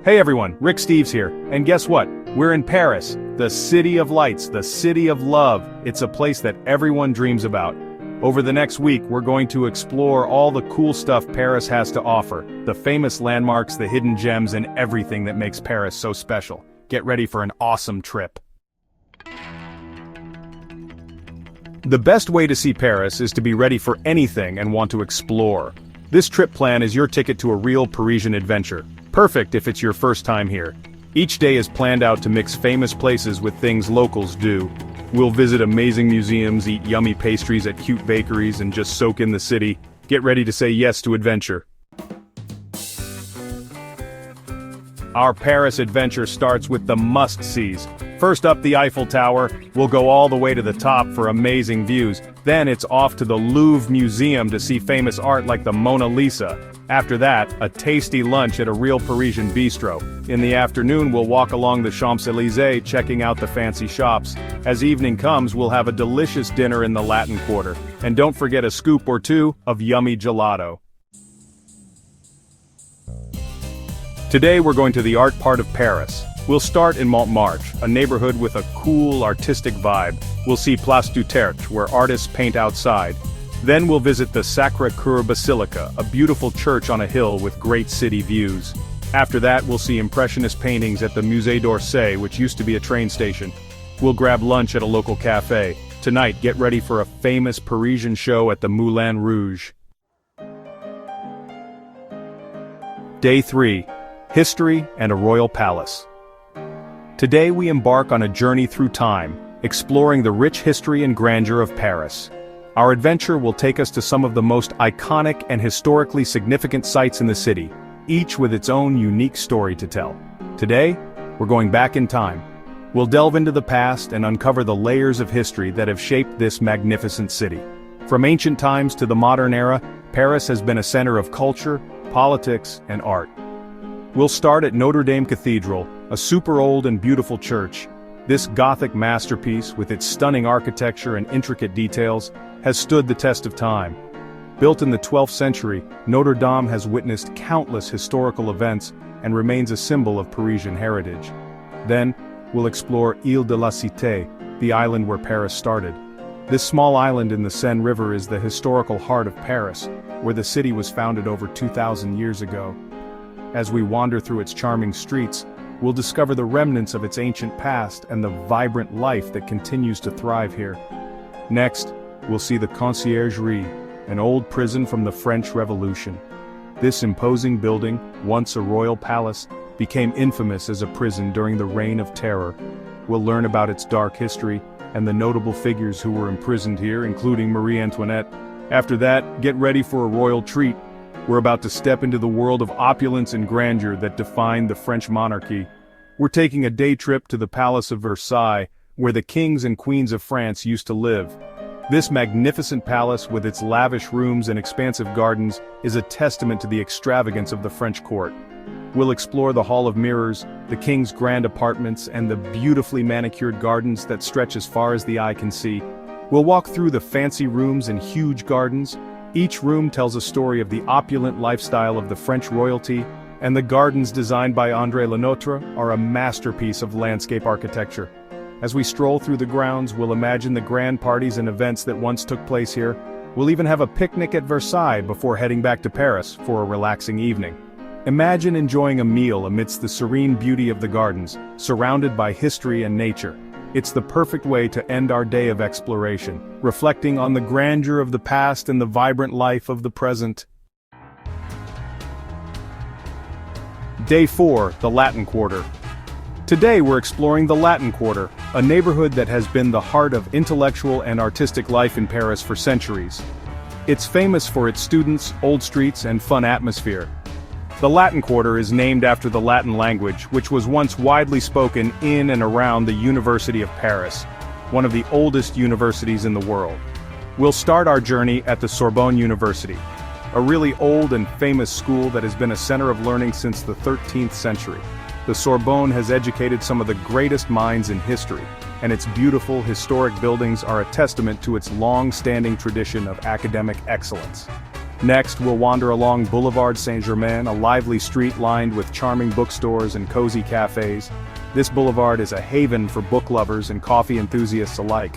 Hey everyone, Rick Steves here, and guess what? We're in Paris, the city of lights, the city of love. It's a place that everyone dreams about. Over the next week, we're going to explore all the cool stuff Paris has to offer, the famous landmarks, the hidden gems, and everything that makes Paris so special. Get ready for an awesome trip. The best way to see Paris is to be ready for anything and want to explore. This trip plan is your ticket to a real Parisian adventure. Perfect if it's your first time here. Each day is planned out to mix famous places with things locals do. We'll visit amazing museums, eat yummy pastries at cute bakeries, and just soak in the city. Get ready to say yes to adventure. Our Paris adventure starts with the must-sees. First up, the Eiffel Tower. We'll go all the way to the top for amazing views. Then it's off to the Louvre Museum to see famous art like the Mona Lisa. After that, a tasty lunch at a real Parisian bistro. In the afternoon, we'll walk along the Champs-Élysées checking out the fancy shops. As evening comes, we'll have a delicious dinner in the Latin Quarter. And don't forget a scoop or two of yummy gelato. Today we're going to the art part of Paris. We'll start in Montmartre, a neighborhood with a cool, artistic vibe. We'll see Place du Tertre, where artists paint outside. Then we'll visit the Sacré-Cœur Basilica, a beautiful church on a hill with great city views. After that, we'll see impressionist paintings at the Musée d'Orsay, which used to be a train station. We'll grab lunch at a local cafe. Tonight, get ready for a famous Parisian show at the Moulin Rouge. Day 3. History and a royal palace. Today we embark on a journey through time, exploring the rich history and grandeur of Paris. Our adventure will take us to some of the most iconic and historically significant sites in the city, each with its own unique story to tell. Today, we're going back in time. We'll delve into the past and uncover the layers of history that have shaped this magnificent city. From ancient times to the modern era, Paris has been a center of culture, politics, and art. We'll start at Notre Dame Cathedral, a super old and beautiful church. This Gothic masterpiece, with its stunning architecture and intricate details, has stood the test of time. Built in the 12th century, Notre Dame has witnessed countless historical events and remains a symbol of Parisian heritage. Then, we'll explore Île de la Cité, the island where Paris started. This small island in the Seine River is the historical heart of Paris, where the city was founded over 2,000 years ago. As we wander through its charming streets, we'll discover the remnants of its ancient past and the vibrant life that continues to thrive here. Next, we'll see the Conciergerie, an old prison from the French Revolution. This imposing building, once a royal palace, became infamous as a prison during the Reign of Terror. We'll learn about its dark history and the notable figures who were imprisoned here, including Marie Antoinette. After that, get ready for a royal treat. We're about to step into the world of opulence and grandeur that defined the French monarchy. We're taking a day trip to the Palace of Versailles, where the kings and queens of France used to live. This magnificent palace, with its lavish rooms and expansive gardens, is a testament to the extravagance of the French court. We'll explore the Hall of Mirrors, the king's grand apartments, and the beautifully manicured gardens that stretch as far as the eye can see. We'll walk through the fancy rooms and huge gardens. Each room tells a story of the opulent lifestyle of the French royalty, and the gardens designed by André Notre are a masterpiece of landscape architecture. As we stroll through the grounds, we'll imagine the grand parties and events that once took place here. We'll even have a picnic at Versailles before heading back to Paris for a relaxing evening. Imagine enjoying a meal amidst the serene beauty of the gardens, surrounded by history and nature. It's the perfect way to end our day of exploration, reflecting on the grandeur of the past and the vibrant life of the present. Day 4, the Latin Quarter. Today we're exploring the Latin Quarter, a neighborhood that has been the heart of intellectual and artistic life in Paris for centuries. It's famous for its students, old streets, and fun atmosphere. The Latin Quarter is named after the Latin language, which was once widely spoken in and around the University of Paris, one of the oldest universities in the world. We'll start our journey at the Sorbonne University, a really old and famous school that has been a center of learning since the 13th century. The Sorbonne has educated some of the greatest minds in history, and its beautiful historic buildings are a testament to its long-standing tradition of academic excellence. Next, we'll wander along Boulevard Saint-Germain, a lively street lined with charming bookstores and cozy cafes. This boulevard is a haven for book lovers and coffee enthusiasts alike.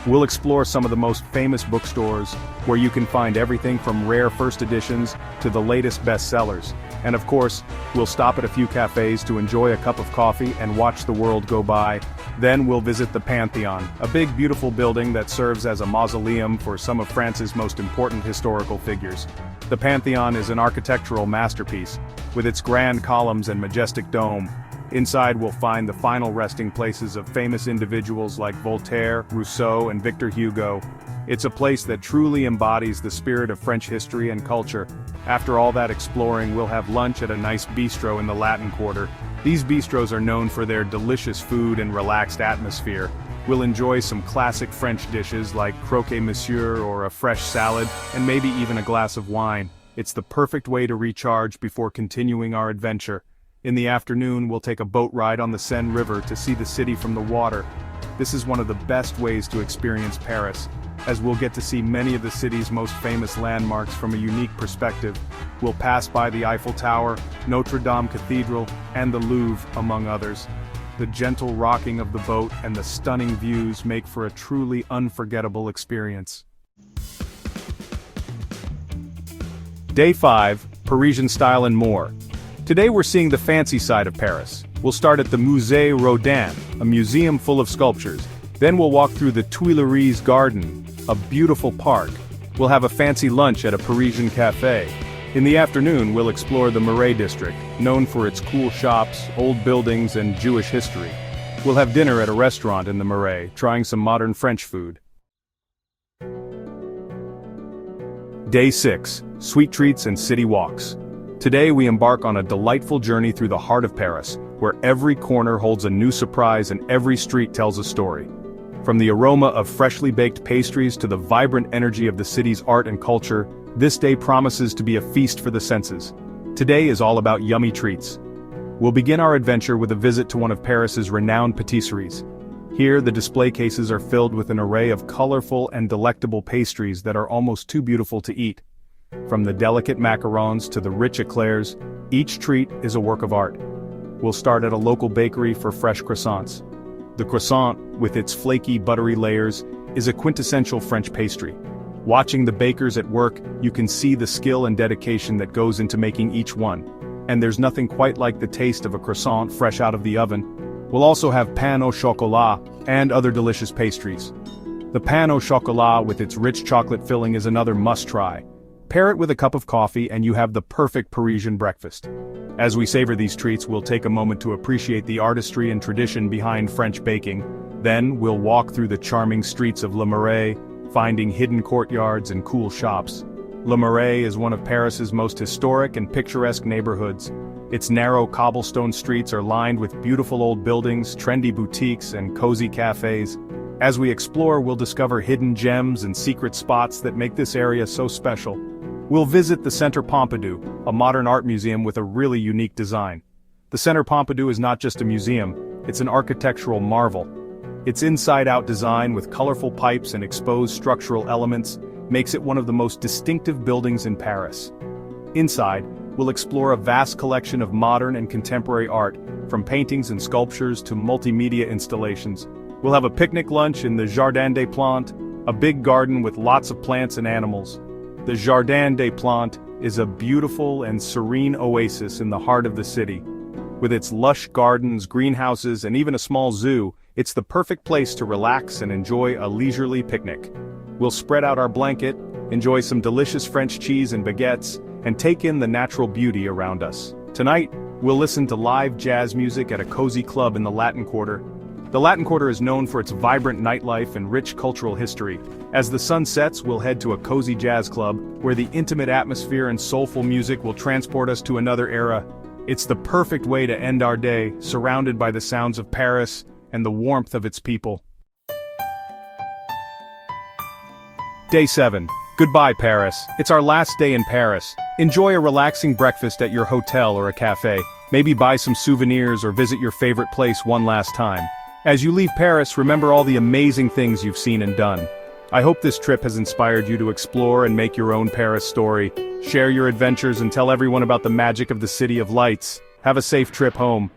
We'll explore some of the most famous bookstores, where you can find everything from rare first editions to the latest bestsellers. And of course, we'll stop at a few cafes to enjoy a cup of coffee and watch the world go by. Then we'll visit the Pantheon, a big beautiful building that serves as a mausoleum for some of France's most important historical figures. The Pantheon is an architectural masterpiece, with its grand columns and majestic dome. Inside we'll find the final resting places of famous individuals like Voltaire, Rousseau, and Victor Hugo. It's a place that truly embodies the spirit of French history and culture. After all that exploring, we'll have lunch at a nice bistro in the Latin Quarter. These bistros are known for their delicious food and relaxed atmosphere. We'll enjoy some classic French dishes like croquet monsieur or a fresh salad, and maybe even a glass of wine. It's the perfect way to recharge before continuing our adventure. In the afternoon, we'll take a boat ride on the Seine River to see the city from the water. This is one of the best ways to experience Paris, as we'll get to see many of the city's most famous landmarks from a unique perspective. We'll pass by the Eiffel Tower, Notre Cathedral, and the Louvre, among others. The gentle rocking of the boat and the stunning views make for a truly unforgettable experience. Day 5, Parisian style and more. Today we're seeing the fancy side of Paris. We'll start at the Musée Rodin, a museum full of sculptures. Then we'll walk through the Tuileries Garden, a beautiful park. We'll have a fancy lunch at a Parisian cafe. In the afternoon, we'll explore the Marais district, known for its cool shops, old buildings, and Jewish history. We'll have dinner at a restaurant in the Marais, trying some modern French food. Day 6, Sweet Treats and City Walks. Today we embark on a delightful journey through the heart of Paris, where every corner holds a new surprise and every street tells a story. From the aroma of freshly baked pastries to the vibrant energy of the city's art and culture, this day promises to be a feast for the senses. Today is all about yummy treats. We'll begin our adventure with a visit to one of Paris's renowned patisseries. Here, the display cases are filled with an array of colorful and delectable pastries that are almost too beautiful to eat. From the delicate macarons to the rich eclairs, each treat is a work of art. We'll start at a local bakery for fresh croissants. The croissant, with its flaky, buttery layers, is a quintessential French pastry. Watching the bakers at work, you can see the skill and dedication that goes into making each one. And there's nothing quite like the taste of a croissant fresh out of the oven. We'll also have pain au chocolat and other delicious pastries. The pain au chocolat with its rich chocolate filling is another must-try. Pair it with a cup of coffee and you have the perfect Parisian breakfast. As we savor these treats, we'll take a moment to appreciate the artistry and tradition behind French baking. Then, we'll walk through the charming streets of Le Marais, finding hidden courtyards and cool shops. Le Marais is one of Paris's most historic and picturesque neighborhoods. Its narrow cobblestone streets are lined with beautiful old buildings, trendy boutiques, and cozy cafes. As we explore, we'll discover hidden gems and secret spots that make this area so special. We'll visit the Centre Pompidou, a modern art museum with a really unique design. The Centre Pompidou is not just a museum, it's an architectural marvel. Its inside-out design with colorful pipes and exposed structural elements makes it one of the most distinctive buildings in Paris. Inside, we'll explore a vast collection of modern and contemporary art, from paintings and sculptures to multimedia installations. We'll have a picnic lunch in the Jardin des Plantes, a big garden with lots of plants and animals. The Jardin des Plantes is a beautiful and serene oasis in the heart of the city. With its lush gardens, greenhouses, and even a small zoo, it's the perfect place to relax and enjoy a leisurely picnic. We'll spread out our blanket, enjoy some delicious French cheese and baguettes, and take in the natural beauty around us. Tonight, we'll listen to live jazz music at a cozy club in the Latin Quarter. The Latin Quarter is known for its vibrant nightlife and rich cultural history. As the sun sets, we'll head to a cozy jazz club, where the intimate atmosphere and soulful music will transport us to another era. It's the perfect way to end our day, surrounded by the sounds of Paris and the warmth of its people. Day 7. Goodbye, Paris. It's our last day in Paris. Enjoy a relaxing breakfast at your hotel or a cafe. Maybe buy some souvenirs or visit your favorite place one last time. As you leave Paris, remember all the amazing things you've seen and done. I hope this trip has inspired you to explore and make your own Paris story. Share your adventures and tell everyone about the magic of the City of Lights. Have a safe trip home.